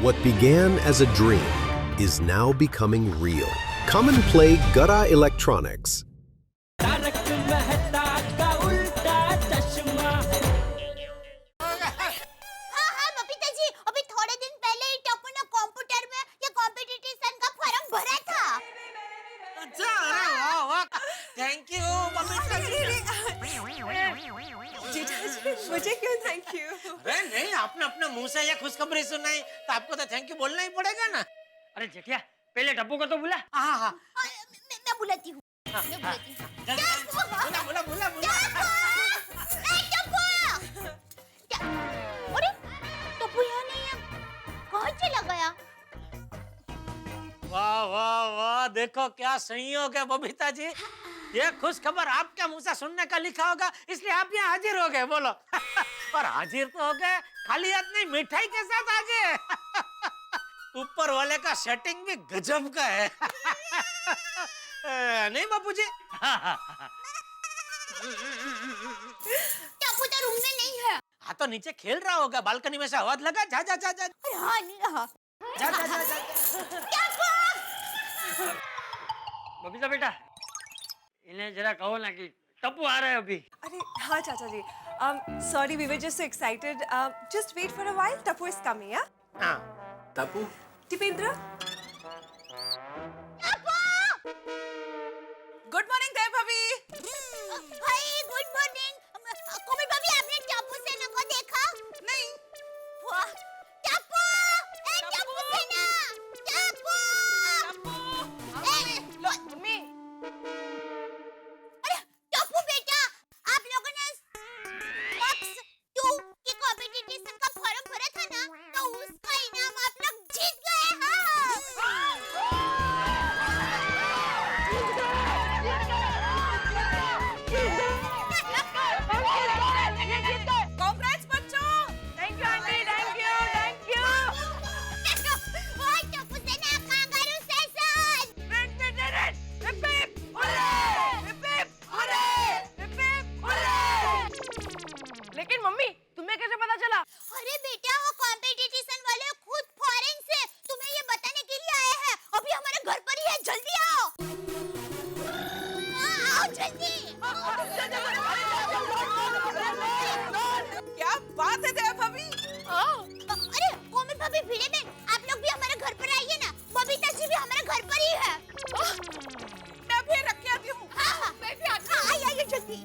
What began as a dream is now becoming real. Come and play Gada Electronics. Thank you मुझे क्यों thank you? अरे नहीं, आपने अपने मुंह से ये खुशखबरी सुनाई तो आपको तो थैंक यू बोलना ही पड़ेगा ना। अरे जेठिया, पहले डब्बू को तो बुला। हाँ हाँ मैं बुलाती हूँ। बुला बुला बुला। अरे टप्पू यहाँ नहीं है, कहाँ चला गया? वाह वाह वाह, देखो क्या संयोग है बबीता जी। ये खुश खबर आपके मुंह से सुनने का लिखा होगा, इसलिए आप यहाँ हाजिर हो गए। बोलो। और हाजिर तो हो गए, खाली हाथ नहीं, मिठाई के साथ आ गए। ऊपर वाले का सेटिंग भी गजब का है। नहीं बापूजी? टप्पू तो रूम में नहीं है। हाँ तो नीचे खेल रहा होगा, बालकनी में से आवाज लगा। जा जा जा जा हाँ नहीं रहा। जा जा जा। बबीता बेटा, इन्हें जरा कहो ना कि टप्पू आ रहे हैं अभी। अरे हाँ चाचा जी, sorry, we were just so excited. Just wait for a while. Tapu is coming, yeah? हाँ। Tapu? Dipendra? Good morning, Dev Bhabhi. Hi good morning. Komal भाभी, आपने टप्पू सेना को देखा? नहीं। वाह, टप्पू! ए टप्पू सेना! टप्पू! मम्मी। अरे टप्पू बेटा, आप लोगों ने Max 2 की कॉम्पिटिशन का फॉर्म भरा था ना, तो उसका इनाम आप लोग जीत गए। Congrats बच्चों। Thank you aunty, thank you, thank you. ओए टप्पू सेना, kangaroo session! Hip hip, hooray! Hip hip, hooray! Hip hip, hooray! लेकिन मम्मी, तुम्हें कैसे पता चला? अरे बेटा, वो कॉम्पिटिशन वाले खुद फॉरेन से तुम्हें ये बताने के लिए आए हैं। अभी हमारे घर पर ही है, जल्दी आओ। आओ जल्दी। क्या बात है देव भाभी? अरे कोमल भाभी, भिड़े में आप लोग भी हमारे घर पर आइए ना। बबीता जी भी हमारे घर पर ही है। मैं भी रख के आती हूँ। हाँ, मैं भी आती हूँ। आइए जल्दी।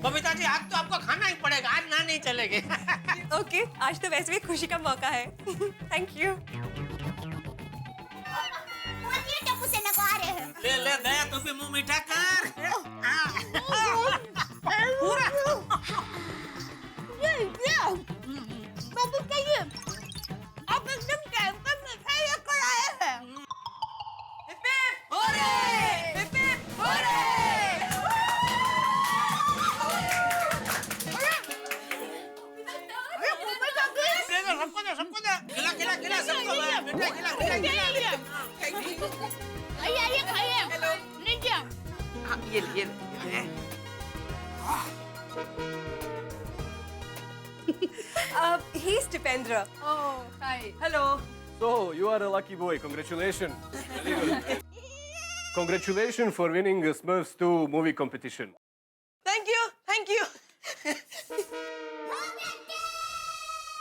बबीता जी, आज तो आपको खाना ही पड़ेगा, आज ना नहीं चलेगे। ओके, आज तो वैसे भी खुशी का मौका है। Thank you. बोलिए टप्पू सेना को आ रहे हैं। ले ले दया, तू भी मुंह मीठा कर। पूरा। ये बबीता जी, आप एकदम टाइम पर मिठाई लेकर आए हैं। Hip hip, hooray! Hip hip, hooray! सबको दे, सबको दे। खिला खिला खिला सबको, मिठाई खिला मिठाई खिला। आइए खाइए। लीजिए। ये he's Dipendra. Oh, hi. Hello. So, you are a lucky boy. Congratulations. Very good. Congratulations for winning the Smurfs 2 movie competition. Thank you. Thank you.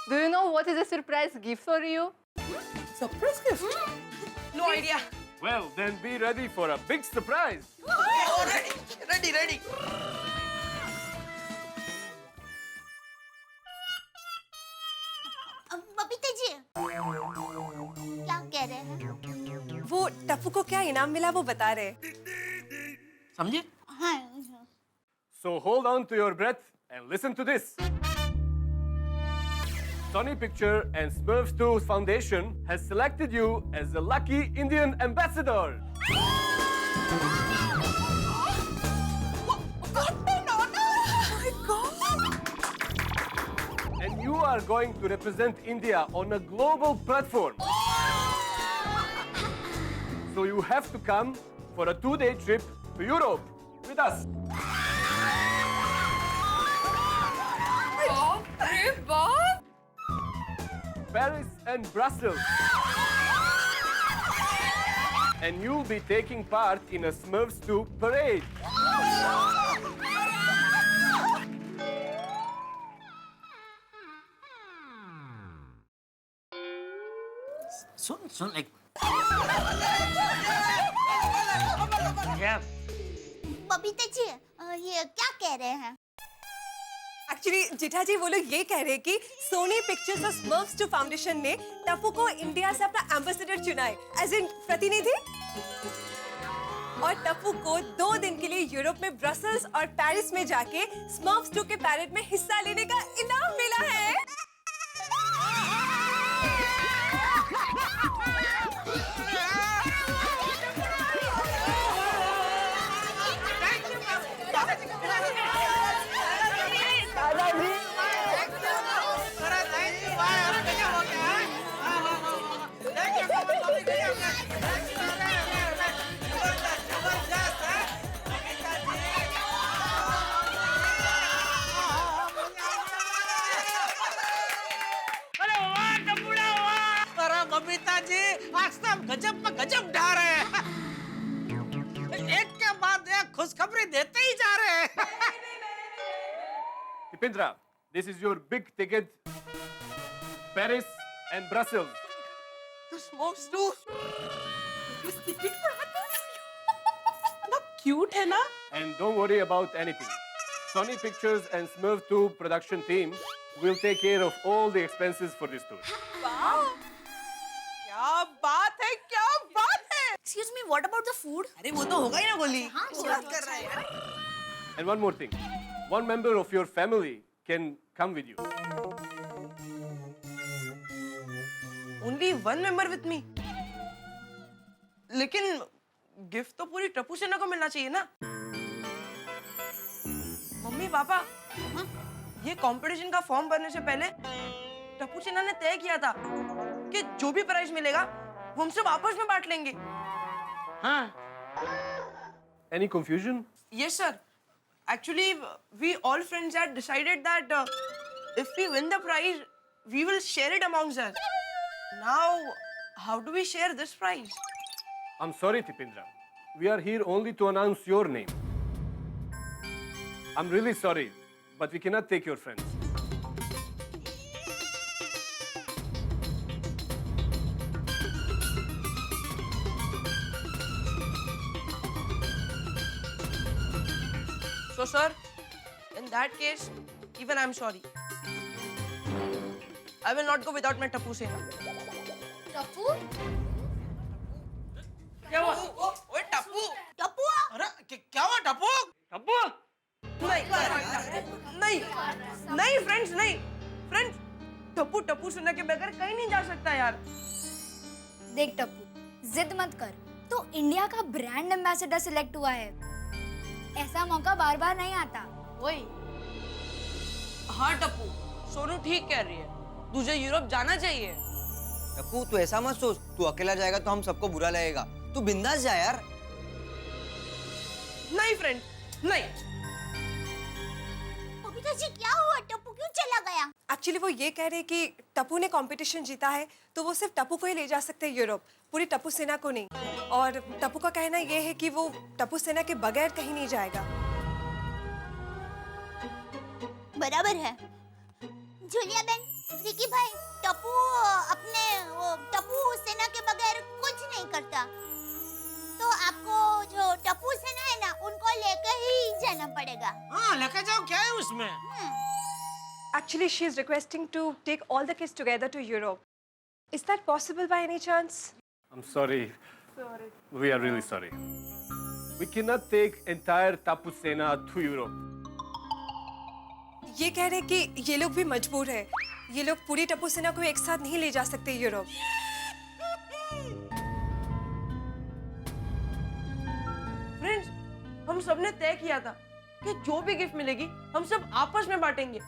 Do you know what is a surprise gift for you? Surprise gift? No idea. Well, then be ready for a big surprise. Ready. Babita ji, क्या कह रहे हैं? वो टप्पू को क्या इनाम मिला वो बता रहे। समझे? हाँ। So hold on to your breath and listen to this. Sony Picture and Smurfs 2 Foundation has selected you as the lucky Indian ambassador. What an honor! Oh my God! And you are going to represent India on a global platform. So you have to come for a 2-day trip to Europe with us. Babe, Bob? Paris and Brussels. And you'll be taking part in a Smurfs 2 parade. सुन एक क्या बबीता जी ये क्या कह रहे हैं? Actually जेठा जी वो लोग ये कह रहे हैं कि सोनी पिक्चर्स और स्मर्फ्स 2 फाउंडेशन ने टप्पू को इंडिया से अपना एम्बेसडर चुना है, एज इन प्रतिनिधि। और टप्पू को 2 दिन के लिए यूरोप में ब्रसल्स और पेरिस में जाके स्मर्फ्स 2 के पैरेड में हिस्सा लेने का इनाम मिला है। अरे वाह टप्पूड़ा वाह। अरे बबीता जी आज तो हम गजब में गजब ढा रहे हैं। एक के बाद एक खुशखबरी देते ही जा रहे हैं। Dipendra, this is your big ticket. Paris and Brussels. तो स्मर्फ्स 2 क्यूट है ना? And don't worry about anything. Sony Pictures and Smurf 2 production team will take care of all the expenses for this tour. क्या बात है, क्या बात है। Excuse me, what about the food? अरे वो तो होगा ही ना गोली। हाँ, बात कर रहा है यार। And one more thing. One member of your family can come with you. Only one member with me. लेकिन गिफ्ट तो पूरी टप्पू सेना को मिलना चाहिए ना। मम्मी पापा, ये कंपटीशन का फॉर्म भरने से पहले टप्पू सेना ने तय किया था कि जो भी प्राइज मिलेगा वो हम सब आपस में बांट लेंगे। हाँ Any confusion? Yes sir. Actually, we all friends had decided that if we win the prize, we will share it amongst us. Now, how do we share this prize? I'm sorry, Tipindra. We are here only to announce your name. I'm really sorry, but we cannot take your friends. So, sir, in that case, even I'm sorry. I will not go without my Tapu Sena. Tappu? क्या हुआ ओए टप्पू! टप्पू? अरे क्या हुआ टप्पू? टप्पू नहीं, नहीं friends, नहीं friends, Tappu Tappu सेना के बगैर कहीं नहीं जा सकता यार। देख टप्पू, जिद मत कर। तो इंडिया का ब्रांड एम्बेसडर सिलेक्ट हुआ है। ऐसा मौका बार बार नहीं आता। वही। हाँ टप्पू, सोनू ठीक कह रही है। तुझे यूरोप जाना चाहिए। टप्पू तू ऐसा मत सोच, तू अकेला जाएगा तो हम सबको बुरा लगेगा। तू बिंदास जा यार। नहीं फ्रेंड, नहीं। बबीता जी क्या हुआ? टप्पू क्यों चला गया? एक्चुअली वो ये कह रहे कि टप्पू ने कंपटीशन जीता है तो वो सिर्फ टप्पू को ही ले जा सकते हैं यूरोप, पूरी टप्पू सेना को नहीं। और टप्पू का कहना ये है कि वो टप्पू सेना के बगैर कहीं नहीं जाएगा। बराबर है। जूलिया बहन, विकी भाई, टप्पू अपने टप्पू सेना के बगैर कुछ नहीं करता। तो आपको जो टप्पू सेना है ना, उनको लेकर ही जाना पड़ेगा। हाँ लेके जाओ, क्या है उसमें? Actually, she is requesting to take all the kids together to Europe. Is that possible by any chance? I'm sorry. We are really sorry. We cannot take entire Tapu Sena to Europe. ये कह रहे कि ये लोग भी मजबूर है। ये लोग पूरी टप्पू सेना को एक साथ नहीं ले जा सकते यूरोप। फ्रेंड्स, हम सबने तय किया था कि जो भी गिफ्ट मिलेगी हम सब आपस में बांटेंगे।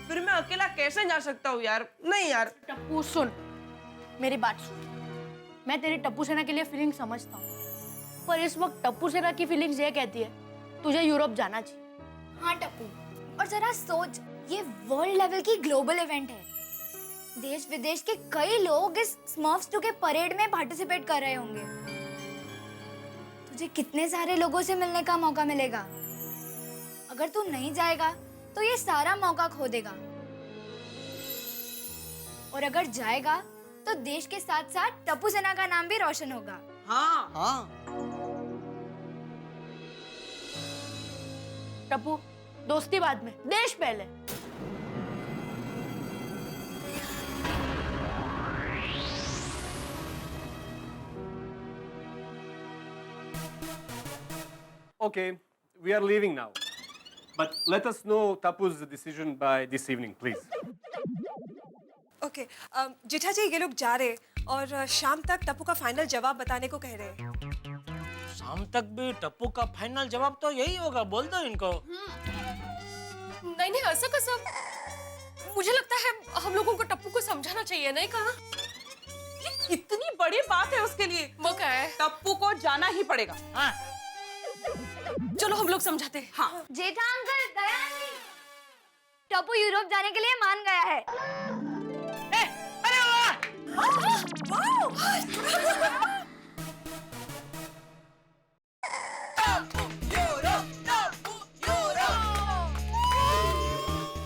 फिर मैं अकेला कैसे जा सकता हूँ यार? नहीं यार। टप्पू सुन, मेरी बात सुन। मैं तेरी टप्पू सेना के लिए फीलिंग समझता हूँ, पर इस वक्त टप्पू सेना की फीलिंग्स ये कहती है तुझे यूरोप जाना चाहिए। हाँ टप्पू, और जरा सोच, ये वर्ल्ड लेवल की ग्लोबल इवेंट है। देश विदेश के कई लोग इस स्मर्फ्स 2 के परेड में पार्टिसिपेट कर रहे होंगे। तुझे कितने सारे लोगों से मिलने का मौका मिलेगा। अगर तू नहीं जाएगा तो ये सारा मौका खो देगा, और अगर जाएगा तो देश के साथ साथ टप्पू सेना का नाम भी रोशन होगा। हाँ हाँ टप्पू, दोस्ती बाद में, देश पहले। Okay, we are leaving now. But let us know Tapu's decision by this evening, please. Okay Jetha ji ये लोग जा रहे और शाम तक टप्पू का फाइनल जवाब बताने को कह रहे हैं। शाम तक भी टप्पू का फाइनल जवाब तो यही होगा, बोल दो इनको। नहीं नहीं ऐसा कसम, मुझे लगता है हम लोगों को टप्पू को समझाना चाहिए, नहीं कहा? इतनी बड़ी बात है उसके लिए, वो क्या है? टप्पू को जाना ही पड़ेगा। हाँ। चलो हम लोग समझाते हैं। हाँ जेठा अंकल, दयानी, टप्पू यूरोप जाने के लिए मान गया है। अरे वाह!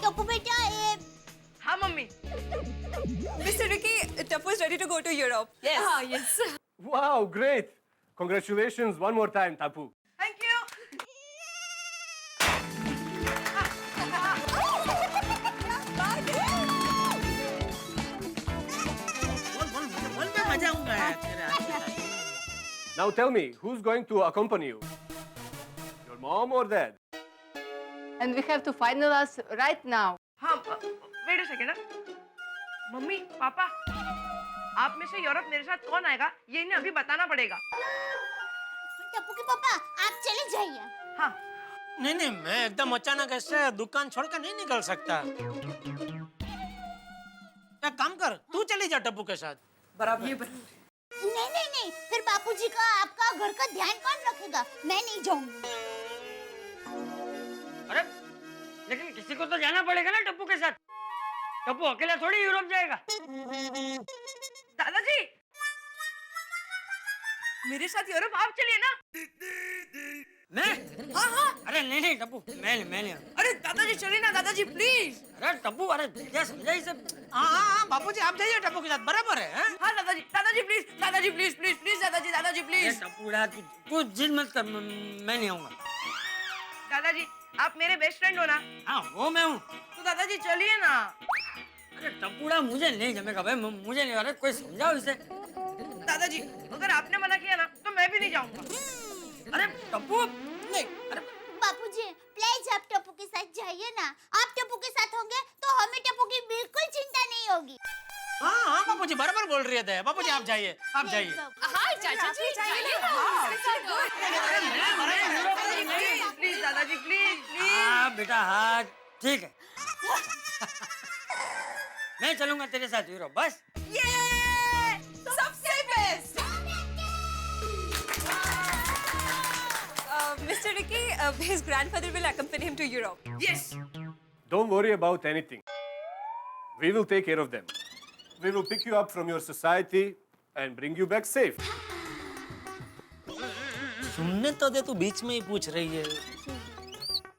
टप्पू बेटा, ये हाँ mummy. Mister Ricky, Tappu is ready to go to Europe. Yes. हाँ, yes. Wow, great! Congratulations one more time, Tapu. Thank you. बोल मैं मजा आऊंगा यार तेरा। Now tell me, who's going to accompany you? Your mom or dad? And we have to finalize right now. हाँ wait a second. मम्मी पापा, आप में से यूरोप मेरे साथ कौन आएगा ये इन्हें अभी बताना पड़ेगा। टप्पू के पापा, आप चले जाइए। हाँ नहीं नहीं, मैं एकदम अचानक ऐसे दुकान छोड़कर नहीं निकल सकता। एक काम कर, तू चली जा टप्पू के साथ। बराबर। नहीं नहीं नहीं, फिर बापूजी का आपका घर का ध्यान कौन रखेगा? मैं नहीं जाऊंगी। अरे लेकिन किसी को तो जाना पड़ेगा ना टप्पू के साथ। टप्पू अकेला थोड़ी यूरोप जाएगा। दादाजी, मेरे साथ यूरोप आप चलिए ना। मैं? हाँ हाँ। अरे नहीं नहीं टप्पू, मैं नहीं। अरे दादाजी चलिए ना, दादाजी प्लीज। अरे टप्पू, अरे क्या समझा इसे? हाँ बापूजी आप जाइए टप्पू के साथ, बराबर है। हाँ दादाजी, दादाजी प्लीज, दादाजी प्लीज प्लीज प्लीज, दादाजी दादाजी प्लीज। टप्पूड़ा तू जिद मत कर, मैं नहीं आऊंगा। दादाजी आप मेरे बेस्ट फ्रेंड हो ना। हाँ वो मैं हूँ। तो दादाजी चलिए ना। अरे टप्पूड़ा मुझे नहीं जमेगा भाई, मुझे नहीं। अरे कोई समझाओ इसे। दादाजी अगर आपने मना किया ना तो मैं भी नहीं जाऊंगा। अरे टप्पू नहीं। अरे बापूजी प्लीज आप टप्पू के साथ जाइए ना। आप टप्पू के साथ होंगे तो हमें टप्पू की बिल्कुल चिंता नहीं होगी। हाँ बापूजी बराबर बोल रही है। बापूजी आप जाइए, आप जाइए। हाँ चाचा जी जाइए ना। प्लीज दादाजी प्लीज प्लीज। हाँ बेटा हाँ ठीक है। मैं चलूंगा तेरे साथ यूरोप, बस। ये सबसे best. Mr. Ricky, his grandfather will accompany him to Europe. Yes. Don't worry about anything. We will take care of them. We will pick you up from your society and bring you back safe. सुनने तो दे, तू बीच में ही पूछ रही है।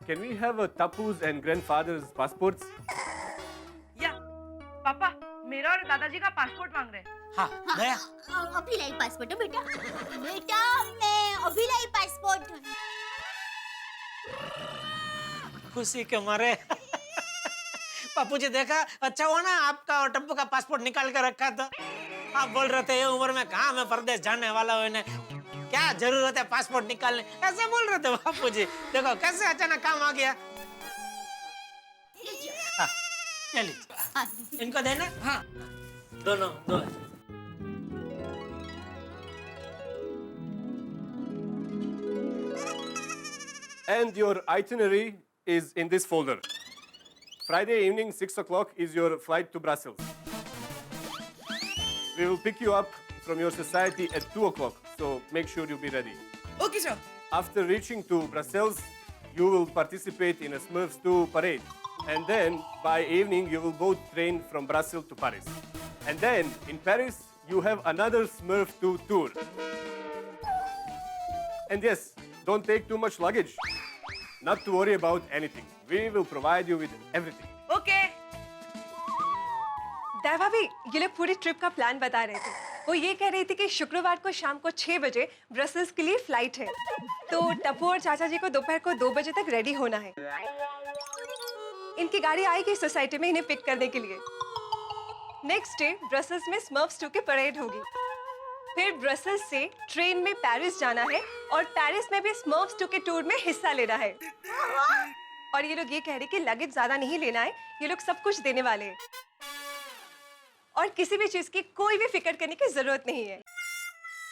Can we have Tapu's and grandfather's passports? या पापा, मेरा और दादाजी का पासपोर्ट मांग रहे हैं। हाँ गया। अभी लाई पासपोर्ट है बेटा। बेटा मैं अभी लाई पासपोर्ट। खुशी के मारे। बापूजी देखा, अच्छा हुआ ना आपका और टप्पू का पासपोर्ट निकाल के रखा था। आप बोल रहे थे ये उम्र में कहाँ मैं परदेश जाने वाला हूँ, इन्हें क्या जरूरत है पासपोर्ट निकालने, ऐसे बोल रहे थे बापूजी। देखो कैसे अचानक काम आ गया। हाँ, चलिए इनको देना। हाँ दोनों दो। And your itinerary is in this folder. Friday evening, 6 o'clock is your flight to Brussels. We will pick you up from your society at 2 o'clock, so make sure you be ready. Okay, sir. After reaching to Brussels, you will participate in a Smurfs 2 parade. And then by evening, you will both train from Brussels to Paris. And then in Paris, you have another Smurf 2 tour. And yes, don't take too much luggage. Not to worry about anything. We will provide you with everything. Okay. दैव भाभी, ये लोग पूरी trip का plan बता रहे थे। वो ये कह रही थी कि शुक्रवार को शाम को 6 बजे ब्रसल्स के लिए फ्लाइट है। तो टप्पू और चाचा जी को दोपहर को 2 बजे तक रेडी होना है। इनकी गाड़ी आएगी सोसाइटी में इन्हें पिक करने के लिए। नेक्स्ट डे ब्रसल्स में स्मर्फ्स 2 की परेड होगी। फिर ब्रसल्स से ट्रेन में पेरिस जाना है और पेरिस में भी स्मर्फ्स 2 के टूर में हिस्सा लेना है। और ये लोग ये कह रहे कि लगेज ज्यादा नहीं लेना है, ये लोग सब कुछ देने वाले हैं और किसी भी चीज की कोई भी फिक्र करने की जरूरत नहीं है।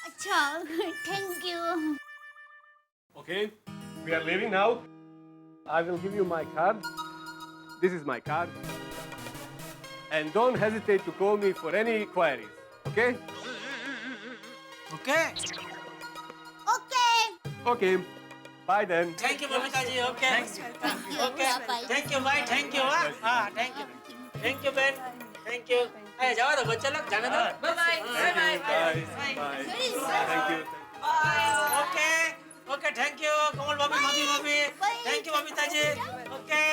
अच्छा, thank you. Okay, we are leaving now. I will give you my card. This is my card. And don't hesitate to call me for any queries. Okay? Okay okay. Okay. Bye then. Thank you Babita ji. Okay okay thank you भाई, thank you. हाँ thank you बेन, thank you. अरे जाओ तो बच्चे लोग जाने दो। Bye bye Bye. Thank you. Okay okay thank you Komal भाभी, भाभी thank you Babita ji. Okay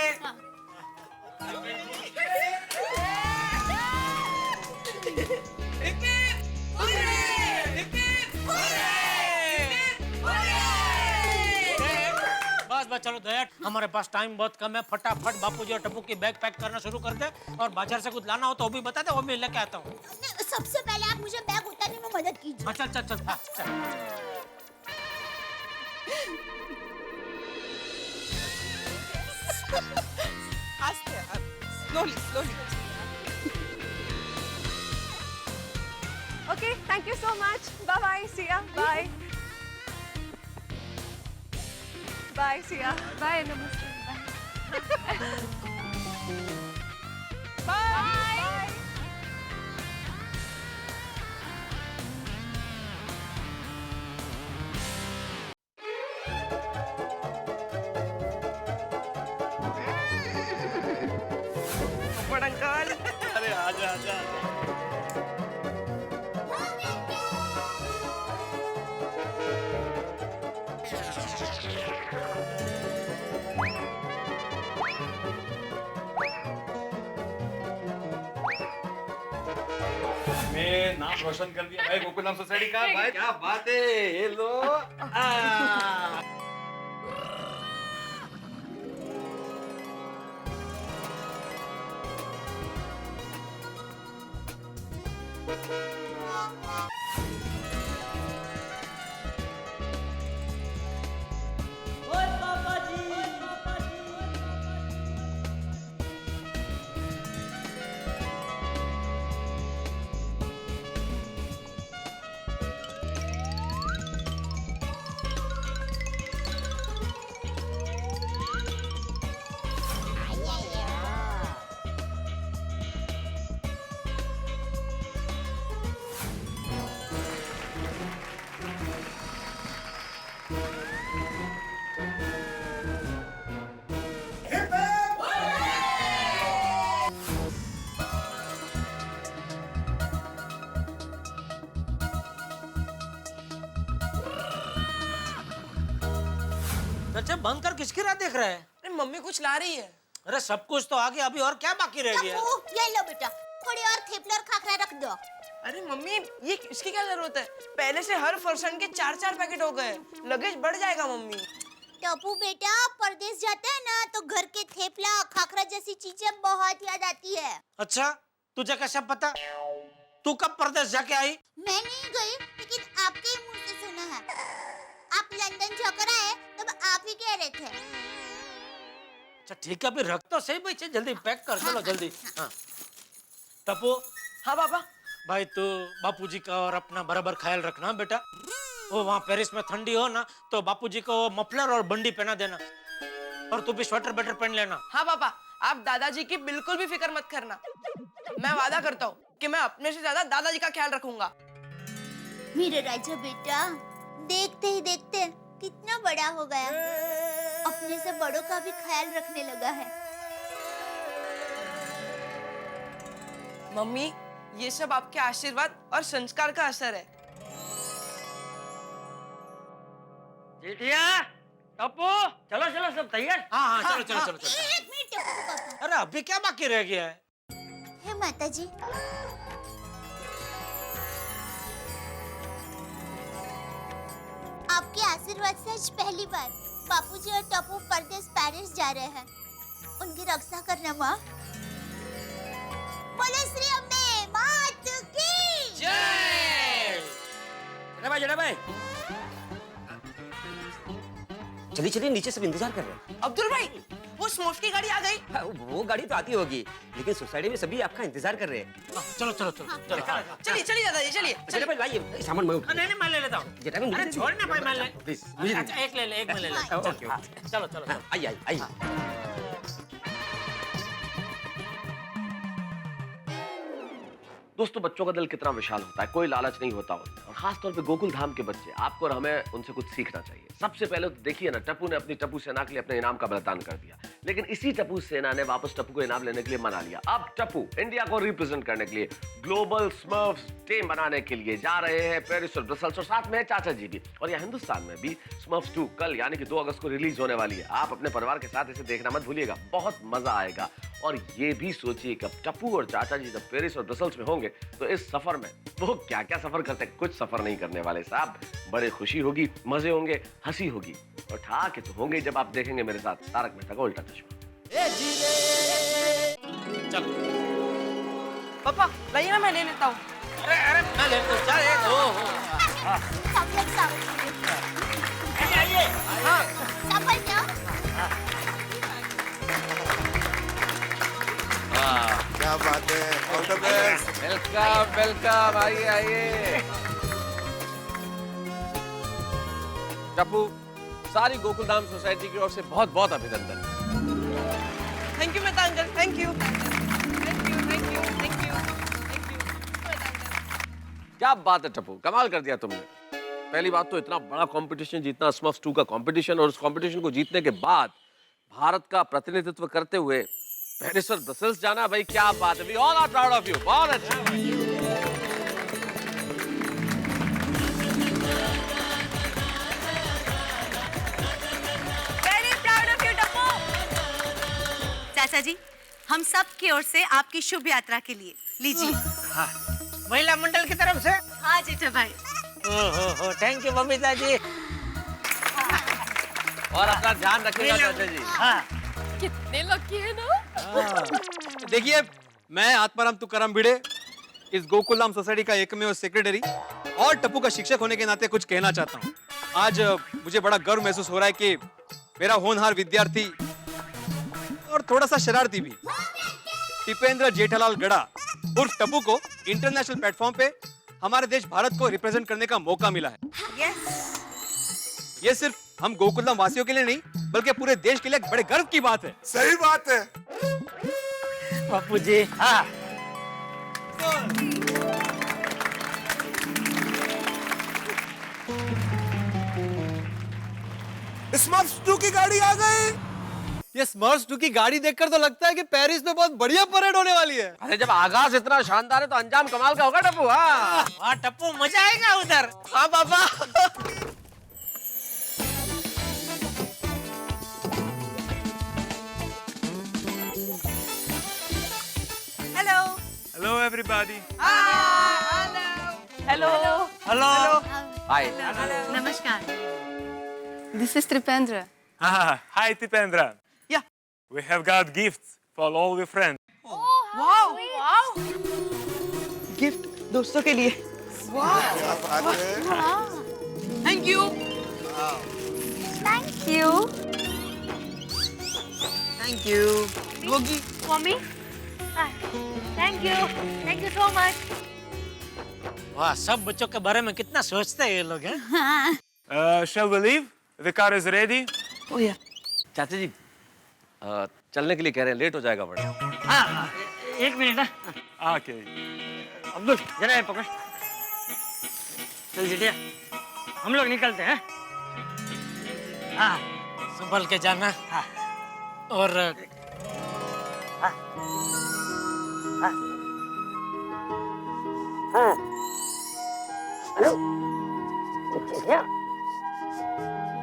बस चलो दया, हमारे पास टाइम बहुत कम है। फटाफट बापूजी और टप्पू की बैग पैक करना शुरू कर दे और बाजार से कुछ लाना हो तो वो भी बता दे, वो भी लेके आता हूँ। सबसे पहले आप मुझे बैग उतारने में मदद कीजिए। हाँ चल चल चल हाँ, चल। Slowly. Okay, thank you so much. Bye bye. See ya. Bye. Bye. See ya. Bye, namaste. Bye. But uncle. अरे आजा आजा। मैं नाम रोशन कर दिया भाई गोकुलधाम सोसाइटी का। भाई क्या बात है, ये लो। बच्चे बंद कर किसकी राह देख रहे हैं? अरे मम्मी कुछ ला रही है। अरे सब कुछ तो आगे, अभी और क्या बाकी रह गया? टप्पू, ये लो बेटा, थोड़ी और थेपला और खाखरा रख दो। अरे मम्मी ये इसकी क्या जरूरत है? पहले से हर पर्सन के 4-4 पैकेट हो गए, लगेज बढ़ जाएगा मम्मी। टप्पू बेटा, परदेश जाते हैं ना तो घर के थेपला खाखरा जैसी चीजें बहुत याद आती है। अच्छा, तुझे कैसे पता? तू कब परदेश जाके आई? मैं नहीं गई, लेकिन आपके ही मुंह से सुना है। आप लंदन जाकर आए तब आप ही कह रहे थे। अच्छा ठीक है, अभी रख तो सही बच्चे, जल्दी पैक कर। चलो जल्दी। हाँ टप्पू। हाँ पापा। भाई तू बापूजी का और अपना बराबर ख्याल रखना बेटा। वो वहाँ पेरिस में ठंडी हो ना तो बापूजी को मफलर और बंडी पहना देना, और तू भी स्वेटर बेटर पहन लेना। हाँ पापा, आप दादाजी की बिल्कुल भी फिक्र मत करना। मैं वादा करता हूँ कि मैं अपने से ज्यादा दादाजी का ख्याल रखूंगा। मेरा राजा बेटा, देखते ही देखते कितना बड़ा हो गया, अपने से बड़ों का भी ख्याल रखने लगा है। मम्मी, ये सब आपके आशीर्वाद और संस्कार का असर है। जीतिया, टप्पू, चलो चलो सब तैयार। हाँ चलो चलो चलो चलो। एक मिनट टप्पू पापा। अरे अभी क्या बाकी रह गया है? हे माता जी, आपके आशीर्वाद से आज पहली बार बापूजी और टप्पू परदेश पेरिस जा रहे हैं। उनकी रक्षा करना माँ। बोले श्री अम्बे मात की जय। जड़ा भाई चलिए चलिए, नीचे सब इंतजार कर रहे हैं। अब्दुल भाई, वो स्मोफ की गाड़ी आ गई। हाँ, वो गाड़ी तो आती होगी, लेकिन सोसाइटी में सभी आपका इंतजार कर रहे हैं। चलो चलो चलो चलो। चलिए चलिए दादाजी, चलिए चलिए भाई, लाइए सामान मैं उठा। नहीं मैं ले लेता हूँ। जेठा भाई, अरे छोड़ ना भाई, मैं ले। प्लीज मुझे अच्छा एक ले ले, एक मैं ले लेता हूँ। ओके ओके, चलो चलो चलो। आइए आइए आइए। दोस्तों, बच्चों का दिल कितना विशाल होता है, कोई लालच नहीं होता उनमें, और खासतौर पे गोकुल धाम के बच्चे। आपको और हमें उनसे कुछ सीखना चाहिए। सबसे पहले तो देखिए ना, टप्पू ने अपनी टप्पू सेना के लिए अपने इनाम का बलिदान कर दिया, लेकिन इसी टप्पू सेना ने वापस टप्पू को इनाम लेने के लिए मना लिया। अब टप्पू इंडिया को रिप्रेजेंट करने के लिए ग्लोबल स्मर्फ्स टीम बनाने के लिए जा रहे हैं पेरिस और ब्रसेल्स, और साथ में है चाचा जी भी। और यहाँ हिंदुस्तान में भी स्मर्फ्स 2 कल यानी कि 2 अगस्त को रिलीज होने वाली है। आप अपने परिवार के साथ इसे देखना मत भूलिएगा, बहुत मजा आएगा। और ये भी सोचिए कि अब टप्पू और चाचा जी जब पेरिस और ब्रसेल्स में होंगे तो इस सफर में वो क्या क्या सफर करते हैं। कुछ सफर नहीं करने वाले साहब, बड़े खुशी होगी, मजे होंगे, हंसी होगी, और ठहाके तो होंगे जब आप देखेंगे मेरे साथ तारक मेहता का उल्टा चश्मा। चलो पापा लाइए ना, मैं ले लेता हूँ। अरे अरे मैं ले तो चल एक हो। सब लोग आइए। हाँ सफल जाओ। क्या बात है, all the best. Welcome welcome, आइए आइए। टप्पू, सारी गोकुल धाम सोसाइटी की ओर से बहुत बहुत अभिनंदन। Thank you Mehta uncle, thank you thank you thank you thank you thank you. क्या बात है टप्पू, कमाल कर दिया तुमने। पहली बात तो इतना बड़ा कंपटीशन जीतना, स्मर्फ्स 2 का कंपटीशन, और उस कंपटीशन को जीतने के बाद भारत का प्रतिनिधित्व करते हुए पेरिस और ब्रसेल्स जाना, भाई क्या बात है। We all are proud of you. बहुत अच्छा। Very proud of you Tappu. चाचा जी, हम सब की ओर से आपकी शुभ यात्रा के लिए लीजिए। हाँ, महिला मंडल की तरफ से। हाँ जेठा भाई। हो थैंक यू बबीता जी। और अपना ध्यान रखिएगा चाचा जी। हाँ कितने लकी है ना। देखिए, मैं आत्माराम तुकाराम भिड़े, इस गोकुलधाम सोसाइटी का एकमेव सेक्रेटरी और टप्पू का शिक्षक होने के नाते कुछ कहना चाहता हूँ। आज मुझे बड़ा गर्व महसूस हो रहा है कि मेरा होनहार विद्यार्थी और थोड़ा सा शरारती भी टिपेंद्र जेठालाल गड़ा उर्फ टप्पू को इंटरनेशनल प्लेटफॉर्म पे हमारे देश भारत को रिप्रेजेंट करने का मौका मिला है। ये सिर्फ हम गोकुलधाम वासियों के लिए नहीं, बल्कि पूरे देश के लिए एक बड़े गर्व की बात है। सही बात है बापू जी। हाँ स्मर्फ्स 2 की गाड़ी आ गई। ये स्मर्फ्स 2 की गाड़ी देखकर तो लगता है कि पेरिस में बहुत बढ़िया परेड होने वाली है। अरे जब आगाज इतना शानदार है तो अंजाम कमाल का होगा टप्पू। हाँ हाँ टप्पू, मजा आएगा उधर। हाँ पापा। Hello. Hello everybody. Hello hello. Hi. नमस्कार। This is Tripendra. Hi Tipendra. Yeah. We have got gifts for all your friends. Wow gift दोस्तों के लिए। क्या बात है। Thank you thank you. Thank you Gogi. Mummy thank you so much. वाह, सब बच्चों के बारे में कितना सोचते हैं ये लोग हैं। Shall we leave? The car is ready. Oh yeah. चाचा जी, चलने के लिए कह रहे हैं, लेट हो जाएगा बड़ा। हाँ एक मिनट ना। Okay. अब्दुल जरा ये पकड़। चल जीतिया, हम लोग निकलते हैं। हाँ संभल के जाना। हाँ। और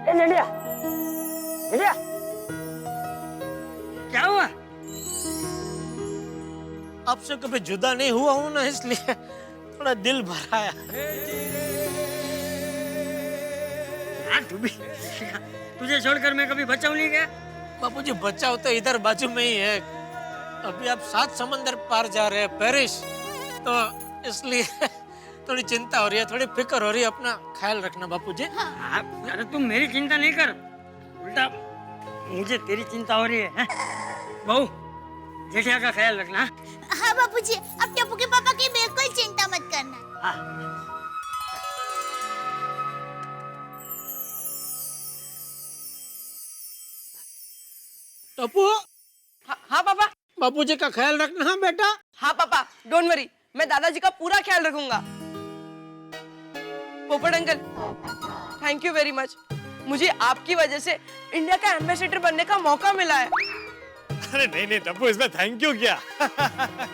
लेडिया लेडिया क्या हुआ? आपसे कभी जुदा नहीं हुआ हूं ना, इसलिए थोड़ा दिल भर आया। तू भी तुझे छोड़कर मैं कभी बचाऊ नहीं गया। बापूजी बचाओ तो इधर बाजू में ही है। अभी आप 7 समंदर पार जा रहे हैं, पेरिस, तो इसलिए थोड़ी चिंता हो रही है, थोड़ी फिक्र हो रही है। अपना ख्याल रखना बापूजी। अरे तुम मेरी चिंता नहीं कर, उल्टा मुझे तेरी चिंता हो रही है। बहू जेठिया का ख्याल रखना। हाँ बापूजी, अब टप्पू के पापा की बिल्कुल चिंता मत करना। टप्पू। हाँ पापा। बापूजी का ख्याल रखना। हाँ बेटा। हाँ पापा, डोंट वरी, मैं दादाजी का पूरा ख्याल रखूंगा। पोपट uncle, thank you very much. मुझे आपकी वजह से इंडिया का एम्बेसडर बनने का मौका मिला है। अरे नहीं नहीं टप्पू, इसमें थैंक यू क्या।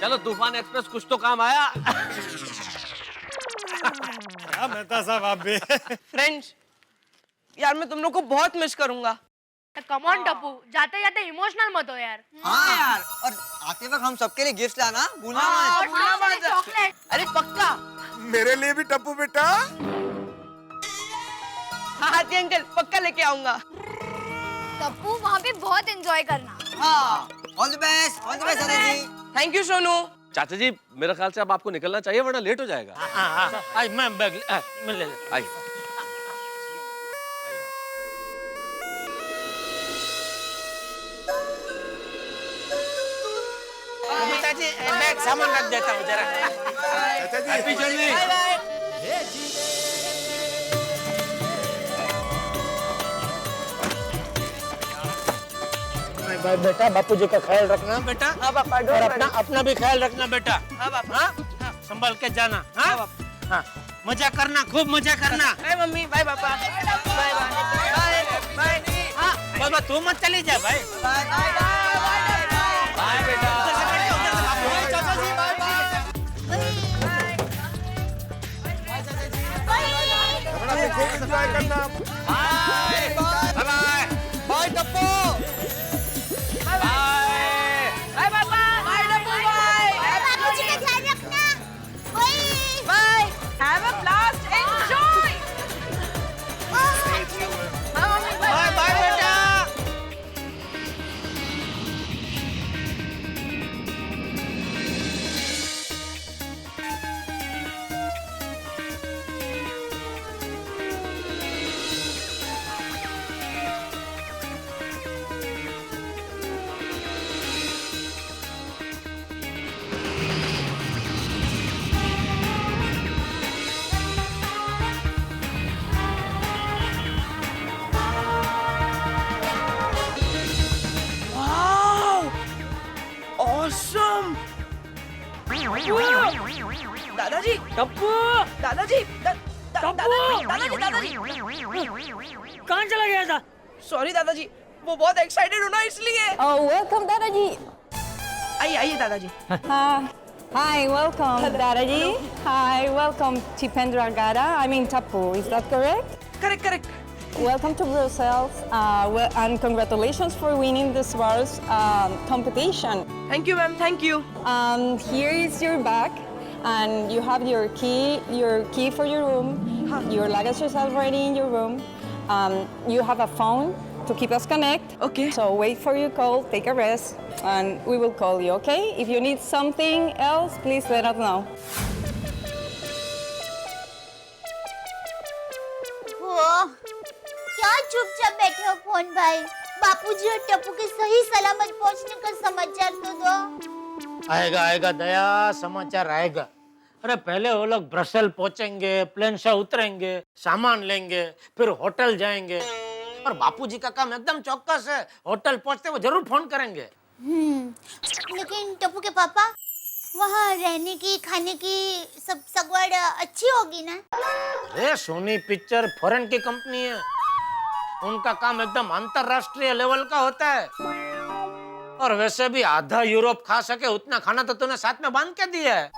चलो तूफान एक्सप्रेस कुछ तो काम आया। क्या मेहता साहब आप भी। फ्रेंड्स, यार मैं तुम लोग को बहुत मिस करूंगा। कम ऑन टप्पू, जाते जाते इमोशनल मत हो यार। हाँ यार, और आते वक्त हम सबके लिए गिफ्ट लाना भूलना मत। भूलना मत। चॉकलेट। अरे पक्का। मेरे लिए भी टप्पू बेटा। हाँ हाथी अंकल, पक्का लेके आऊंगा। टप्पू वहाँ पे बहुत एंजॉय करना। हाँ, ऑल द बेस्ट दादाजी। Thank you Sonu. चाचा जी मेरे ख्याल से अब आपको निकलना चाहिए वरना लेट हो जाएगा। हाँ, मैं बैग मैं ले ले। आइए। बबीता जी बैग सामान रख देता हूँ जरा। Happy journey. बाय बेटा, बापूजी का ख्याल रखना बेटा। हाँ पापा, और अपना अपना भी ख्याल रखना बेटा। हाँ पापा। हाँ, संभल के जाना। हाँ हाँ, मजा करना, खूब मजा करना। बाय मम्मी, बाय पापा, बाय बाय बाय बाय। हाँ बाबा, तू मत चली जा भाई। बाय बाय बाय बेटा। चाचा जी बाय बाय। एंजॉय करना। Bye bye bye Tappu. Bye पापा, बाय टप्पू, बाय। बापूजी का ध्यान रखना। Bye. Bye, have a blast, enjoy. Bye bye बेटा। Awesome! दादाजी, टप्पू दादाजी, दादाजी, दादाजी। कहाँ चला गया था? सॉरी दादाजी, वो बहुत एक्साइटेड हो ना इसलिए। वेलकम दादाजी। आइए आइए दादाजी। Hi, welcome Dadaji. Hi, welcome Chipendra Gada. I mean Tapu, is that correct? Correct, correct. Welcome to Brussels, and congratulations for winning this Wars competition. Thank you, ma'am. Thank you. Here is your bag, and you have your key for your room. Your luggage is already in your room. You have a phone to keep us connected. Okay. So wait for your call, take a rest, and we will call you, okay? If you need something else, please let us know. क्या चुपचाप बैठे हो phone भाई? बापूजी और टप्पू के सही सलामत पहुंचने का समाचार तो दो। आएगा आएगा दया, समाचार आएगा। अरे पहले वो लोग ब्रसेल पहुंचेंगे, प्लेन से उतरेंगे, सामान लेंगे, फिर होटल जाएंगे। और बापूजी का काम एकदम चौकस है, होटल पहुंचते वो जरूर फोन करेंगे। लेकिन टप्पू के पापा, वहाँ रहने की, खाने की सब सगवड़ अच्छी होगी ना? अरे सोनी पिक्चर फॉरेन की कंपनी है, उनका काम एकदम अंतरराष्ट्रीय लेवल का होता है। और वैसे भी आधा यूरोप खा सके उतना खाना तो तूने साथ में बांध के दिया है।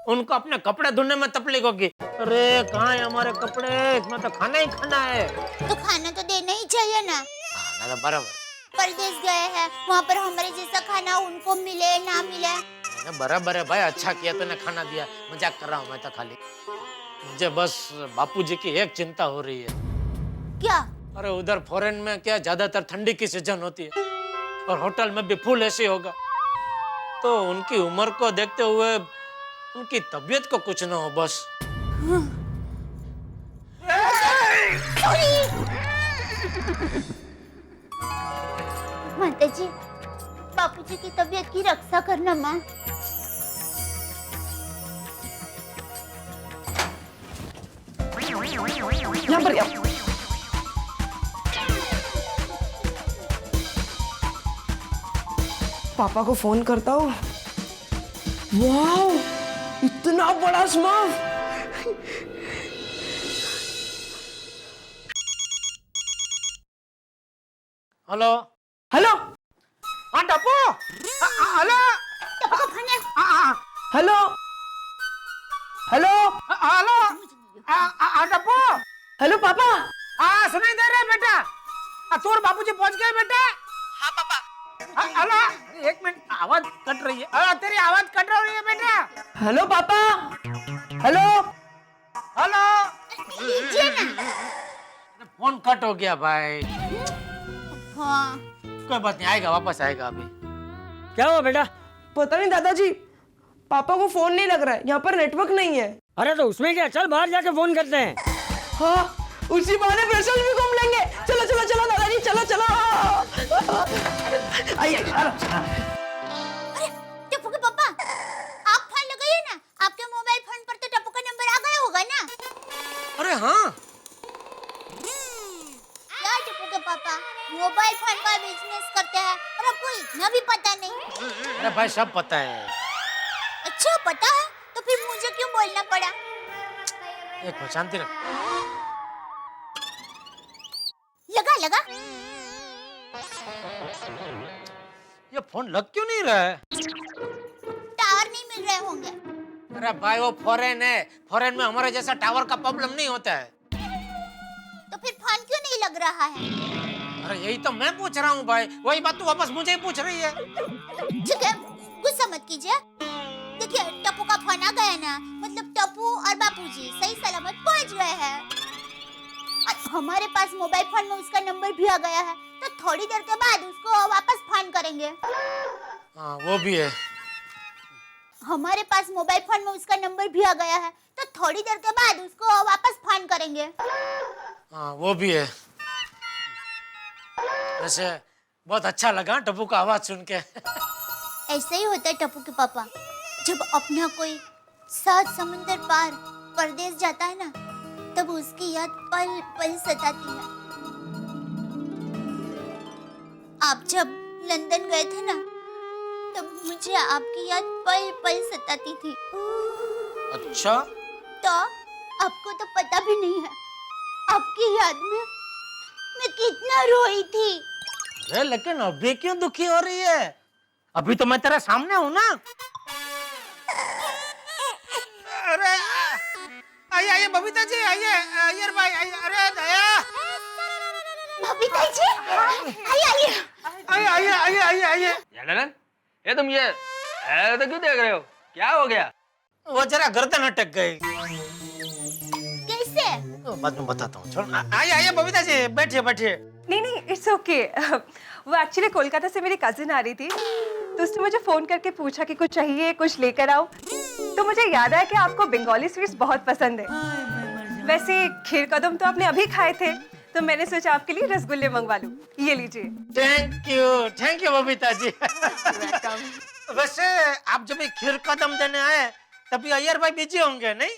उनको अपने कपड़े धुलने में तकलीफ होगी। अरे कहाँ है हमारे कपड़े, इसमें तो खाना ही खाना है। तो खाना तो देना ही चाहिए ना। खाना तो बराबर। परदेश गए हैं, वहाँ पर हमारे जैसा खाना उनको मिले ना मिले। बराबर है भाई, अच्छा किया तूने खाना दिया। मजाक कर रहा हूँ मैं तो खाली। मुझे बस बापूजी की एक चिंता हो रही है। क्या? अरे उधर फॉरेन में क्या ज्यादातर ठंडी की सीजन होती है और होटल में भी फुल एसी होगा, तो उनकी उम्र को देखते हुए उनकी तबीयत को कुछ ना हो बस। माता जी, बापूजी की तबीयत की रक्षा करना माँ। यहाँ पर पापा को फोन करता हूँ। वाओ, इतना बड़ा स्मर्फ। Hello hello. हाँ Tappu. Hello hello hello hello Tappu. Hello पापा। हाँ सुनाई दे रहा है बेटा। तू और बापूजी पहुंच गए बेटा? हाँ पापा। हेलो, एक मिनट, आवाज कट रही है। तेरी आवाज कट रही है बेटा। हेलो पापा। Hello hello. फोन कट हो गया भाई। हाँ। कोई बात नहीं, आएगा, वापस आएगा अभी। क्या हुआ बेटा? पता नहीं दादाजी, पापा को फोन नहीं लग रहा है, यहाँ पर नेटवर्क नहीं है। अरे तो उसमें क्या, चल बाहर जाके फोन करते हैं। हाँ, उसी बहाने ब्रसेल्स भी घूम लेंगे। चलो चलो चलो दादाजी, चलो चलो। आइए। अरे टप्पू के पापा, आप फोन लगाइए ना। आपके मोबाइल फोन पर तो टप्पू का नंबर आ गया होगा ना? अरे हाँ। क्या टप्पू के पापा मोबाइल फोन का बिजनेस करते हैं और आपको इतना भी पता नहीं? अरे भाई सब पता है। अच्छा पता है, तो फिर मुझे क्यों बोलना पड़ा? एक मिनट शांति रख। लगा लगा। ये फोन लग क्यों नहीं रहा है? टावर नहीं मिल रहे होंगे। अरे भाई वो फॉरेन है, फॉरेन में हमारे जैसा टावर का प्रॉब्लम नहीं होता है। तो फिर फोन क्यों नहीं लग रहा है? अरे यही तो मैं पूछ रहा हूँ भाई, वही बात तू वापस मुझे ही पूछ रही है। ठीक है, गुस्सा मत कीजिए। देखिए टप्पू का फोन आ गया ना, मतलब टप्पू और बापूजी सही सलामत पहुंच गए हैं। और हमारे पास मोबाइल फोन में उसका नंबर भी आ गया है, तो थोड़ी देर के बाद उसको वापस फोन करेंगे। हाँ वो भी है। हमारे पास मोबाइल फोन में उसका नंबर भी आ गया है, तो थोड़ी देर के बाद उसको वापस फोन करेंगे। हाँ वो भी है। वैसे बहुत अच्छा लगा टप्पू का आवाज सुन के। ऐसे ही होता है टप्पू के पापा, जब अपना कोई 7 समुंदर पार परदेश जाता है ना, तब उसकी याद पल पल सताती है। आप जब लंदन गए थे ना, तब मुझे आपकी याद पल पल सताती थी। अच्छा? तो आपको तो पता भी नहीं है, आपकी याद में मैं कितना रोई थी। अरे लेकिन अभी क्यों दुखी हो रही है? अभी तो मैं तेरे सामने हूँ ना। अरे आइए आइए बबीता जी, आइए अय्यर भाई, आइए। अरे दया। बबीता जी, आइए आइए आइए आइए आइए आइए आइए। ये तुम ये ऐसे क्यों देख रहे हो? क्या हो गया? वो जरा गर्दन अटक गई। कैसे? बाद में बताता हूँ, छोड़। आइए आइए बबीता जी, बैठिए बैठिए। नहीं नहीं, इट्स ओके। वो एक्चुअली कोलकाता से मेरी कजिन आ रही थी, तो उसने मुझे फोन करके पूछा कि कुछ चाहिए, कुछ लेकर आओ। तो मुझे याद आया कि आपको बंगाली स्वीट्स बहुत पसंद है। वैसे खीर कदम तो आपने अभी खाए थे, तो मैंने सोचा आपके लिए रसगुल्ले मंगवा लूं। ये लीजिए। थैंक यू बबीता जी। वैसे आप जब खीर कदम देने आए तभी अय्यर भाई बिजी होंगे नहीं?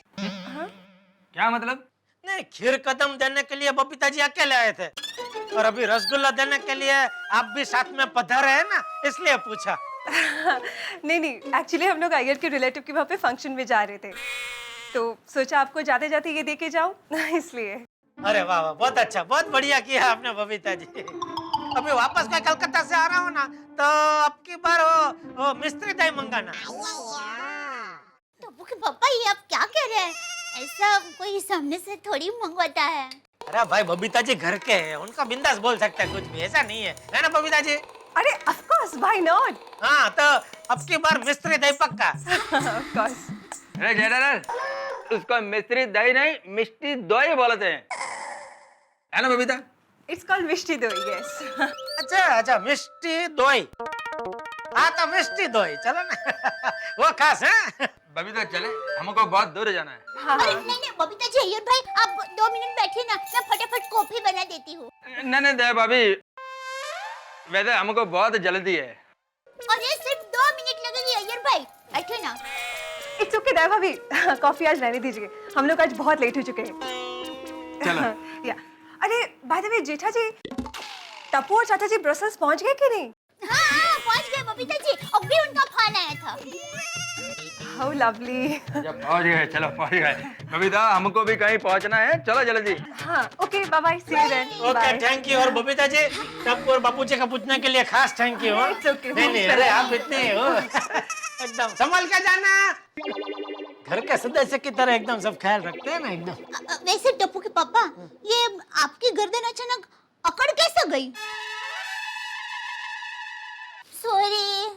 क्या मतलब? नहीं, खीर कदम देने के लिए बबीता जी अकेले आए थे और अभी रसगुल्ला देने के लिए आप भी साथ में पधारे हैं ना, इसलिए पूछा। नहीं नहीं, एक्चुअली हम लोग अय्यर के रिलेटिव के वहाँ पे फंक्शन में जा रहे थे, तो सोचा आपको जाते जाते ये दे के जाऊं, इसलिए। अरे वाह वाह, बहुत अच्छा, बहुत बढ़िया किया आपने बबीता जी। अभी वापस मैं कलकत्ता से आ रहा हूँ ना, तो अब की बार वो मिस्त्री दाई मंगाना। तो टप्पू के पापा ये आप क्या कह रहे हैं? ऐसा कोई सामने से थोड़ी मंगवाता है। अरे भाई बबीता जी घर के हैं, उनका बिंदास बोल सकता है, कुछ भी ऐसा नहीं है ना बबीता जी? अरे ऑफ कोर्स, व्हाई नॉट? हाँ तो अब की बार मिस्त्री दही पक्का। Of course. अरे जेठालाल, उसको मिस्त्री दही नहीं मिष्टी दोई बोलते हैं, है ना बबीता? इट्स कॉल्ड मिष्टी दोई, यस। अच्छा मिष्टी दोई। हाँ तो मिष्टी दोई चलो ना। वो खास है। बबीता चले, हमको बहुत दूर जाना है। अरे नहीं बबीता जी, अय्यर भाई आप 2 मिनट बैठिए ना, मैं फटाफट कॉफी बना देती हूँ। नहीं दे भाभी, वैसे हमको बहुत जल्दी है। अरे सिर्फ 2 मिनट लगेंगे अय्यर भाई, बैठिए ना। इट्स ओके दया भाभी, कॉफी आज रहने दीजिए, हम लोग आज बहुत लेट हो चुके हैं। चलो। या अरे बाय द वे जेठा जी, टप्पू और चाचा जी ब्रसेल्स पहुंच गए कि नहीं? हाँ पहुंच गए बबीता जी, अभी उनका फोन आया था। How lovely. पहुंच गए, चलो पहुंच गए। बबीता हमको भी कहीं पहुंचना है, चलो जल्दी। हाँ okay, bye bye, see you then. Okay thank you. और बबीता जी टप्पू और बापू जी का पूछने के लिए खास थैंक यू। नहीं अरे आप इतने हो एकदम संभल के जाना, घर के सदस्य की तरह एकदम सब ख्याल रखते हैं ना एकदम। वैसे टप्पू के पापा, ये आपकी गर्दन अचानक अकड़ कैसे गई?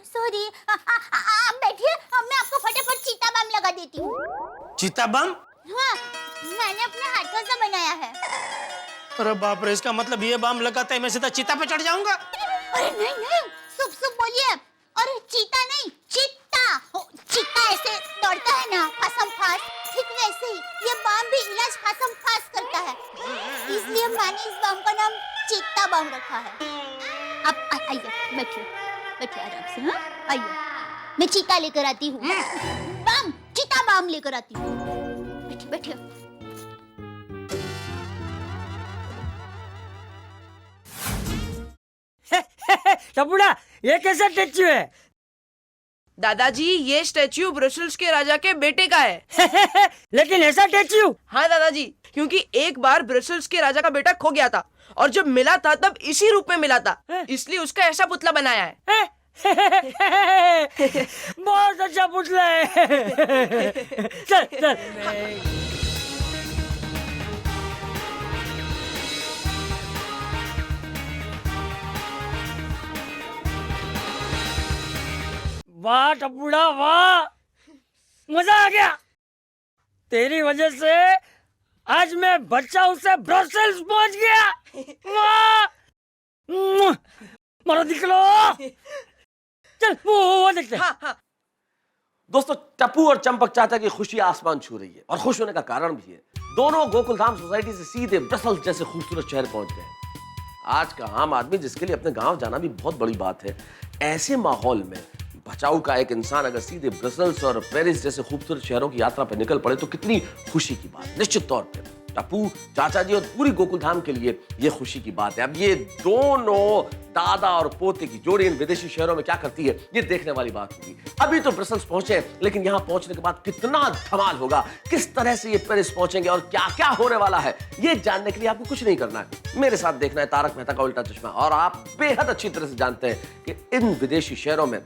सॉरी आप बैठिए, मैं आपको फटाफट चीता बम लगा देती हूँ। चीता बम? हाँ, मैंने अपने हाथों से बनाया है। अरे बाप रे, इसका मतलब ये बम लगाते ही मैं सीधा चीता पे चढ़ जाऊंगा? अरे नहीं सुप बोलिए। अरे चीता नहीं, चित्ता। चित्ता ऐसे दौड़ता है ना फासम फास, ठीक वैसे ही ये बम भी इलाज फासम फास करता है, इसलिए मैंने इस बम का नाम चित्ता बम रखा है। आप आइए, बैठिए आराम से। हाँ आइए, मैं चीता लेकर आती हूँ, बम चीता बम लेकर आती हूँ। बैठिए। टपुड़ा, ये कैसा स्टैच्यू है? दादाजी ये स्टैच्यू ब्रसेल्स के राजा के बेटे का है। लेकिन ऐसा स्टैच्यू? हाँ दादाजी, क्योंकि एक बार ब्रसेल्स के राजा का बेटा खो गया था और जब मिला था तब इसी रूप में मिला था, इसलिए उसका ऐसा पुतला बनाया है। बहुत अच्छा पुतला है। चल। वाह टपुड़ा वाह, मजा आ गया। तेरी वजह से आज मैं बच्चा उससे ब्रसेल्स पहुंच गया। वाह, मारो निकलो। चल वो देखते हैं। हाँ। दोस्तों, टप्पू और चंपक चाचा की खुशी आसमान छू रही है और खुश होने का कारण भी है। दोनों गोकुलधाम सोसाइटी से सीधे ब्रसेल्स जैसे खूबसूरत शहर पहुंच गए। आज का आम आदमी जिसके लिए अपने गांव जाना भी बहुत बड़ी बात है, ऐसे माहौल में बचाऊ का एक इंसान अगर सीधे ब्रसेल्स और पेरिस जैसे खूबसूरत शहरों की यात्रा पर निकल पड़े तो कितनी खुशी की बात। निश्चित तौर पे टप्पू, चाचा जी और पूरी गोकुलधाम के लिए ये खुशी की बात है। अब ये दोनों दादा और पोते की जोड़ी इन विदेशी शहरों में क्या करती है, ये देखने वाली बात होगी। अभी तो ब्रसेल्स पहुंचे, लेकिन यहाँ पहुंचने के बाद कितना धमाल होगा, किस तरह से ये पेरिस पहुंचेंगे और क्या क्या होने वाला है, ये जानने के लिए आपको कुछ नहीं करना है, मेरे साथ देखना है तारक मेहता का उल्टा चश्मा। और आप बेहद अच्छी तरह से जानते हैं कि इन विदेशी शहरों में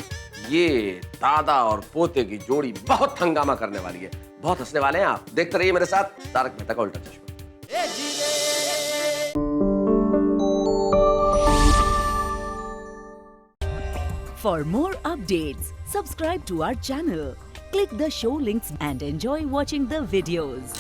ये दादा और पोते की जोड़ी बहुत हंगामा करने वाली है, बहुत हंसने वाले हैं आप। देखते रहिए मेरे साथ तारक मेहता का उल्टा चश्मा। For more updates, subscribe to our channel, click the show links and enjoy watching the videos.